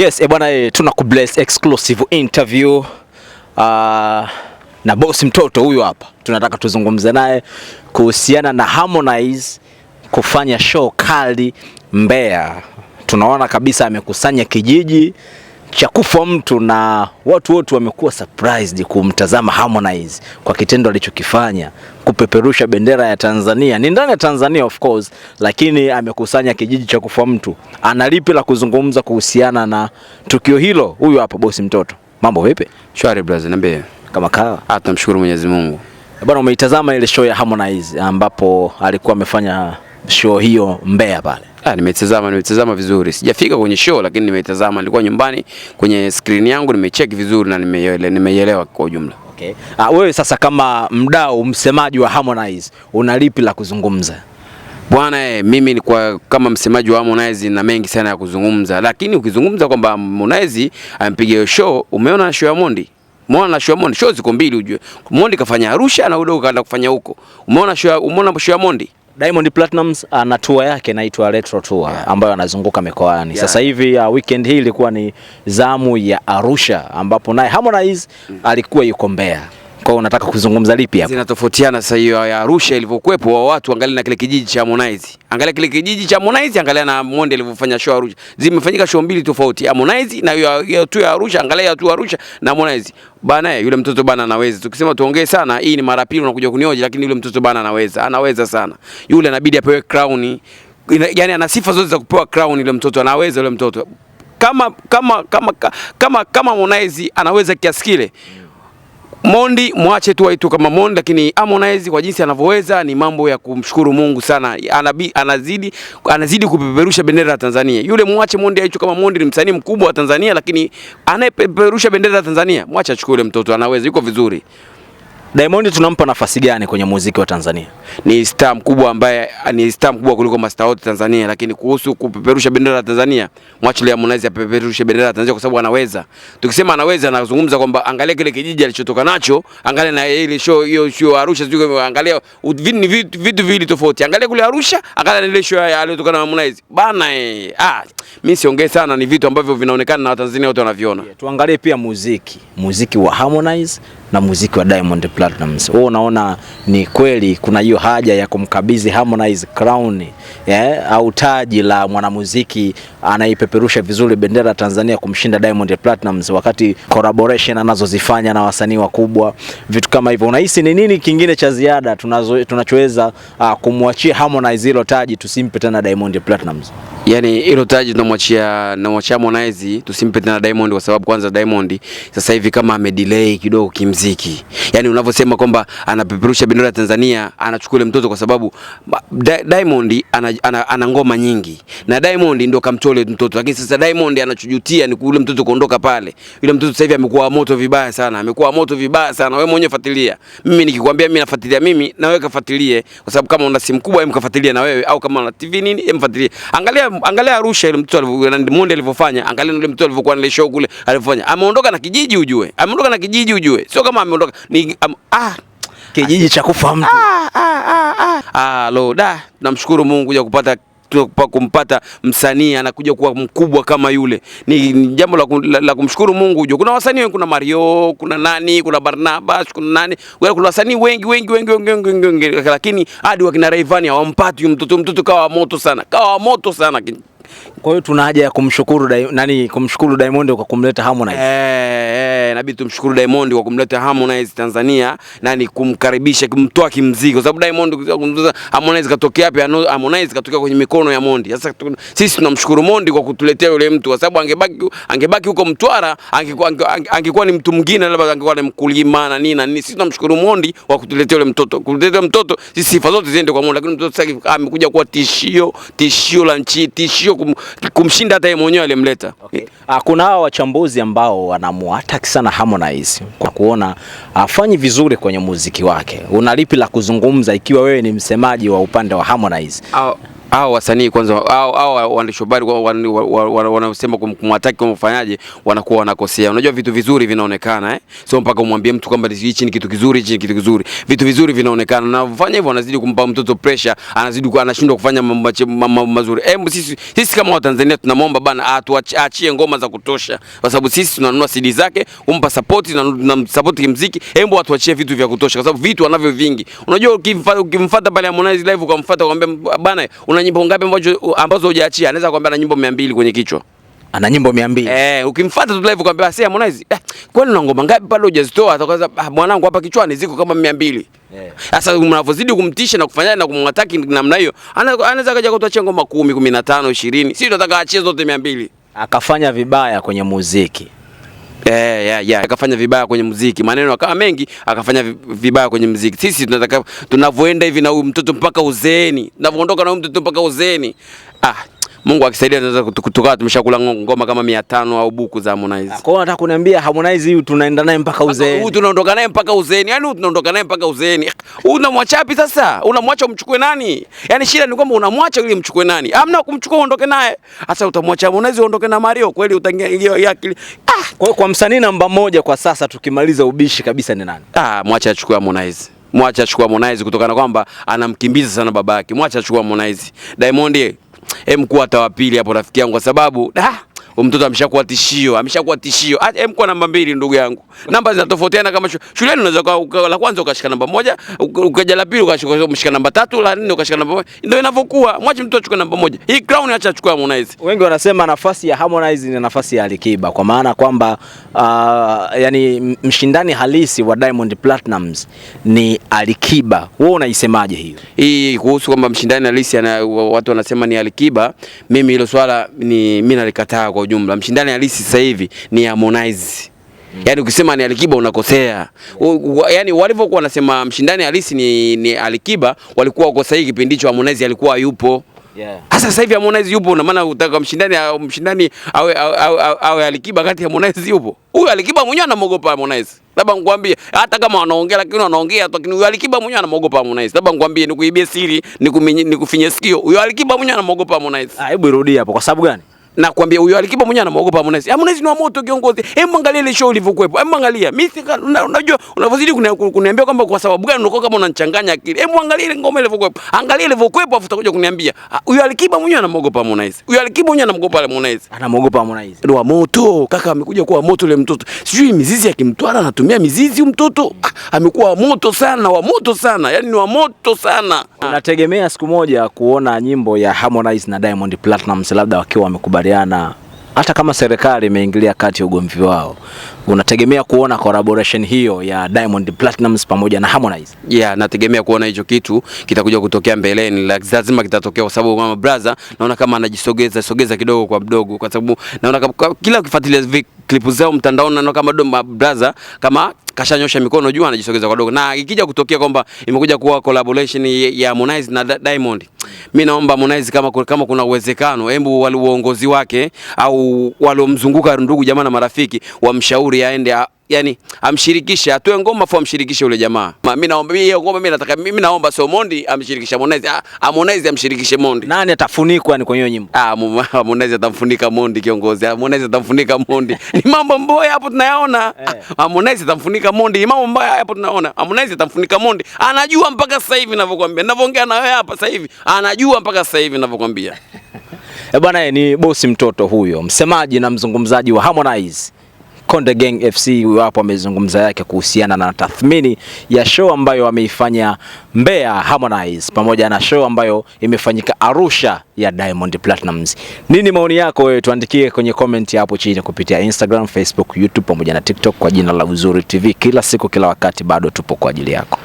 Yes, bwana, tunakubless exclusive interview na boss mtoto huyu hapa. Tunataka tuzungumze naye kuhusiana na Harmonize kufanya show kali Mbeya. Tunaona kabisa amekusanya kijiji cha kufa mtu na watu wote wamekuwa surprised kumtazama Harmonize kwa kitendo alichokifanya, kupeperusha bendera ya Tanzania. Ni ndani ya Tanzania of course, lakini amekusanya kijiji cha kufa mtu. Analipi la kuzungumza kuhusiana na tukio hilo? Huyu hapa bosi mtoto. Mambo vipi? Shwari brother, niambie. Kama kawa. Tunamshukuru Mwenyezi Mungu. Bwana, umeitazama ile show ya Harmonize ambapo alikuwa amefanya show hiyo Mbeya pale? Nimetazama vizuri. Sijafika kwenye show lakini nimetazama. Nilikuwa nyumbani kwenye screen yangu, nimecheck vizuri na nimeielewa kwa ujumla. Okay. Wewe sasa kama mdau, msemaji wa Harmonize, unalipi la kuzungumza? Bwana, mimi ni kama msemaji wa Harmonize na mengi sana ya kuzungumza, lakini ukizungumza kwamba Harmonize ampiga show, umeona show ya Mondi? Umeona show ya Mondi? Show ziko mbili ujue. Mondi kafanya Arusha na Udo kaenda kufanya huko. Umeona show ya Mondi? Diamond Platnumz ana tour yake inaitwa Retro Tour, ambayo anazunguka mikoani. Sasa hivi weekend hii ilikuwa ni zamu ya Arusha ambapo naye Harmonize alikuwa yuko Mbeya. Kwa hiyo unataka kuzungumza lipi hapa? Zinatofautiana sasa hiyo ya Arusha ilivyokuepo wa watu, angalia na kile kijiji cha Harmonize. Angalia kile kijiji cha Harmonize, angalia na Mondi alivyofanya show Arusha. Zimefanyika show mbili tofauti. Harmonize na hiyo tu ya Arusha, angalia ya tu Arusha na Harmonize. Bana, yule mtoto bana anaweza. Tukisema tuongee sana, hii ni mara pili unakuja kunioje, lakini yule mtoto bana anaweza. Anaweza sana. Yule inabidi apewe crown. Yaani ana sifa zote za kupewa crown, yule mtoto anaweza yule mtoto. Kama Harmonize anaweza kiasi kile. Mondi mwache tu aitu kama Mondi, lakini Harmonize kwa jinsi anavyoweza ni mambo ya kumshukuru Mungu sana. Anazidi kupeperusha bendera ya Tanzania. Yule mwache Mondi aitu kama Mondi, ni msanii mkubwa wa Tanzania, lakini anayepeperusha bendera ya Tanzania, mwache achukue yule mtoto, anaweza, yuko vizuri. Diamond tunampa nafasi gani kwenye muziki wa Tanzania? Ni star mkubwa ambaye ni star mkubwa kuliko mastaa wote Tanzania, lakini kuhusu kupeperusha bendera ya Tanzania, mwache Harmonize apeperushe bendera ya Tanzania kwa sababu anaweza. Tukisema anaweza, anazungumza kwamba angalia kile kijiji alichotoka nacho, angalia na ile show hiyo show Arusha, angalia vitu vili tofauti. Angalia kule Arusha, angalia ile show aliyotoka na Harmonize. Bana mimi siongee sana, ni vitu ambavyo vinaonekana na Watanzania wote wanaviona. Tuangalie pia muziki wa Harmonize na muziki wa Diamond Platnumz. Wewe unaona ni kweli kuna hiyo haja ya kumkabidhi Harmonize crown au taji la mwanamuziki anaipeperusha vizuri bendera ya Tanzania kumshinda Diamond Platnumz, wakati collaboration anazozifanya na wasanii wakubwa, vitu kama hivyo? Unahisi ni nini kingine cha ziada tunachoweza kumwachia Harmonize hilo taji, tusimpe tena Diamond Platnumz? Yaani hilo taji tunamwachia Harmonize, tusimpe tena Diamond, kwa sababu kwanza Diamond sasa hivi kama amedelay kidogo kimziki. Yaani unavyosema kwamba anapeperusha bendera ya Tanzania, anachukua ile mtoto, kwa sababu Diamond ana ngoma nyingi na Diamond ndio kamtole mtoto, lakini sasa Diamond anachujutia ni kule mtoto kuondoka pale. Yule mtoto sasa hivi amekuwa moto vibaya sana, wewe mwenyewe fuatilia. Mimi nikikwambia mimi nafuatilia, mimi na wewe kafuatilie, kwa sababu kama una simu kubwa mkafuatilia na wewe, au kama una TV nini mfuatilie. Angalia Arusha ile mtoto Mondi alivyofanya, angalia ile mtoto alivyokuwa na ile show kule alivyofanya. Ameondoka na kijiji ujue. Sio kama ameondoka ni kijiji cha kufa mtu. Namshukuru Mungu kuja kumpata msanii anakuja kuwa mkubwa kama yule. Ni jambo la kumshukuru Mungu. Kuna wasanii wengi, kuna Mario, kuna nani, kuna Barnabas, kuna nani, kuna wasanii wengi, lakini hadi wakina Rayvanny hawampati mtoto kawa moto sana. Kwa hiyo tuna haja ya kumshukuru Diamond kwa kumleta Harmonize. Inabidi tumshukuru Diamond kwa kumleta Harmonize Tanzania, na kumkaribisha, kumtoa kimzigo, kwa sababu Harmonize katokea wapi? Harmonize katokea kwenye mikono ya Mondi. Sasa sisi tunamshukuru Mondi kwa kutuletea yule mtu, kwa sababu angebaki huko Mtwara, angekuwa ni mtu mwingine, labda angekuwa ni mkulima na nini. Sisi tunamshukuru Mondi kwa kutuletea yule mtoto. Kutuletea mtoto, sisi sifa zote ziende kwa Mondi, lakini mtoto sasa amekuja kuwa tishio la nchi, tishio kumshinda hata yeye mwenyewe alimleta. Okay. Kuna hao wachambuzi ambao wanamuattack sana Harmonize kwa kuona afanyi vizuri kwenye muziki wake. Unalipi la kuzungumza ikiwa wewe ni msemaji wa upande wa Harmonize? hao wasanii kwanza, hao waandishi habari wanaosema kumwataki kwa mfanyaje, wanakuwa wanakosea. Unajua vitu vizuri vinaonekana sio mpaka umwambie mtu kwamba hichi ni kitu kizuri, hichi ni kitu kizuri. Vitu vizuri vinaonekana, na kufanya hivyo wanazidi kumpa mtoto pressure, anashindwa kufanya mambo mazuri. Sisi kama Watanzania tunamwomba bana atuachie ngoma za kutosha, kwa sababu sisi tunanunua CD zake, kumpa support na support kimuziki. Hebu atuachie vitu vya kutosha, kwa sababu vitu anavyo vingi. Unajua ukimfuata pale Harmonize live, ukamfuata ukamwambia bana una nyimbo ngapi ambazo hujaachia, anaweza kukwambia ana nyimbo 200 kwenye kichwa. Ana nyimbo 200. Ukimfuata tu live ukamwambia sasa Harmonize, kwani una ngoma ngapi pale hujazitoa? Atakwambia mwanangu hapa kichwani ziko kama 200. Sasa mnavozidi kumtisha na kufanya na kumwataki namna hiyo, anaweza kaja kutuachia ngoma 10, 15, 20. Sisi tunataka aachie zote 200. Akafanya vibaya kwenye muziki. Akafanya vibaya kwenye muziki. Maneno akawa mengi, akafanya vibaya kwenye muziki. Sisi tunataka tunavoenda hivi na huyu mtoto mpaka uzeeni. Tunavoondoka na huyu mtoto mpaka uzeeni. Mungu akisaidia tunaweza kutoka tumeshakula ngoma kama 500 au buku za Harmonize. Kwa hiyo nataka kuniambia Harmonize huyu tunaenda naye mpaka uzeeni. Huyu tunaondoka naye mpaka uzeeni. Yaani tunaondoka naye mpaka uzeeni. Unamwacha wapi sasa? Unamwacha umchukue nani? Yaani shida ni kwamba unamwacha ili mchukue nani? Hamna kumchukua uondoke naye. Sasa utamwacha Harmonize uondoke na Mario kweli utaingia hiyo akili. Kwa hiyo kwa msanii namba 1 kwa sasa tukimaliza ubishi kabisa ni nani? Mwacha achukue Harmonize. Mwacha achukue Harmonize kutokana kwamba anamkimbiza sana babake. Mwacha achukue Harmonize. Diamond mkuu wa pili hapo rafiki yangu, kwa sababu mtoto ameshakuwa tishio. Mkuu namba 2 ndugu yangu. Namba zinatofautiana kama shuleni, unaweza la kwanza ukashika namba 1, ukaja la pili ukashika namba 3, la 4 ukashika namba 1. Ndio inavyokuwa. Mwache mtu achukue namba 1. Hii crown acha achukue Harmonize. Wengi wanasema nafasi ya Harmonize ni nafasi ya Alikiba, kwa maana kwamba yani mshindani halisi wa Diamond Platnumz ni Alikiba. Wewe unaisemaje hiyo? Hii kuhusu kwamba mshindani halisi watu wanasema ni Alikiba, mimi hilo swala mimi nalikataa kwa ujumla. Mshindani halisi sasa hivi ni Harmonize. Yaani ukisema ni Alikiba unakosea. Yaani walivyokuwa wanasema mshindani halisi ni Alikiba, walikuwa wako sahihi kipindi hicho Harmonize alikuwa yupo. Sasa hivi Harmonize yupo, na maana utaka mshindani awe Alikiba kati ya Harmonize yupo. Huyu Alikiba mwenyewe anamuogopa Harmonize. Labda nikwambie, hata kama wanaongea lakini wanaongea tu, lakini huyu Alikiba mwenyewe anamuogopa Harmonize. Labda nikwambie, nikuibie siri, nikufinye sikio. Huyu Alikiba mwenyewe anamuogopa Harmonize. Hebu irudi hapo, kwa sababu gani? Na kuambia huyo Alikiba mwenyewe anamuogopa Harmonize. Harmonize ni wa moto kiongozi. Hebu angalia ile show ilivyokuepo. Hebu angalia. Mimi unajua unavozidi kuniambia kwamba kwa sababu gani unakuwa kama unanichanganya akili. Hebu angalia ile ngoma ilivyokuepo. Angalia ilivyokuepo afu utakuja kuniambia huyo Alikiba mwenyewe anamuogopa Harmonize. Huyo Alikiba mwenyewe anamuogopa Harmonize. Anamuogopa Harmonize. Ndio wa moto. Kaka amekuja kuwa moto ile mtoto. Sijui mizizi akimtwala anatumia mizizi mtoto. Amekuwa moto sana. Yaani ni wa moto sana. Unategemea siku moja kuona nyimbo ya Harmonize na Diamond Platnumz labda wakiwa wamekubaliana, hata kama serikali imeingilia kati ya ugomvi wao, unategemea kuona collaboration hiyo ya Diamond Platnumz pamoja na Harmonize? Nategemea kuona hicho kitu kitakuja kutokea mbeleni. Lazima kitatokea, kwa sababu kama brother naona kama anajisogeza kidogo kwa mdogo, kwa sababu naona kila ukifuatilia klipu zao mtandaoni naona kama brother kama kashanyosha mikono juu anajisogeza kwa dogo. Na ikija kutokea kwamba imekuja kuwa collaboration ya Harmonize na Diamond, mimi naomba Harmonize kama kuna uwezekano, hebu wale uongozi wake au waliomzunguka ndugu jamaa na marafiki wamshauri aende, yani amshirikishe, atoe ngoma afu amshirikishe yule jamaa. Mimi naomba hiyo ngoma, mimi naomba so Mondi amshirikishe Harmonize, Harmonize amshirikishe Mondi. Nani atafunikwa ni kwenye nyimbo? Harmonize atamfunika Mondi kiongozi. Harmonize atamfunika Mondi. Ni mambo mbaya hapo tunayaona. Harmonize atamfunika Mondi. Ni mambo mbaya hapo tunaona. Harmonize atamfunika Mondi. Anajua mpaka sasa hivi ninavyokuambia. Ninavyoongea na wewe hapa sasa hivi. Anajua mpaka sasa hivi ninavyokuambia. Bwana ni bosi mtoto huyo, msemaji na mzungumzaji wa Harmonize. Konde Gang FC huyo hapo amezungumza yake kuhusiana na tathmini ya show ambayo ameifanya Mbeya Harmonize pamoja na show ambayo imefanyika Arusha ya Diamond Platnumz. Nini maoni yako wewe? Tuandikie kwenye comment hapo chini kupitia Instagram, Facebook, YouTube pamoja na TikTok kwa jina la Uzuri TV. Kila siku kila wakati bado tupo kwa ajili yako.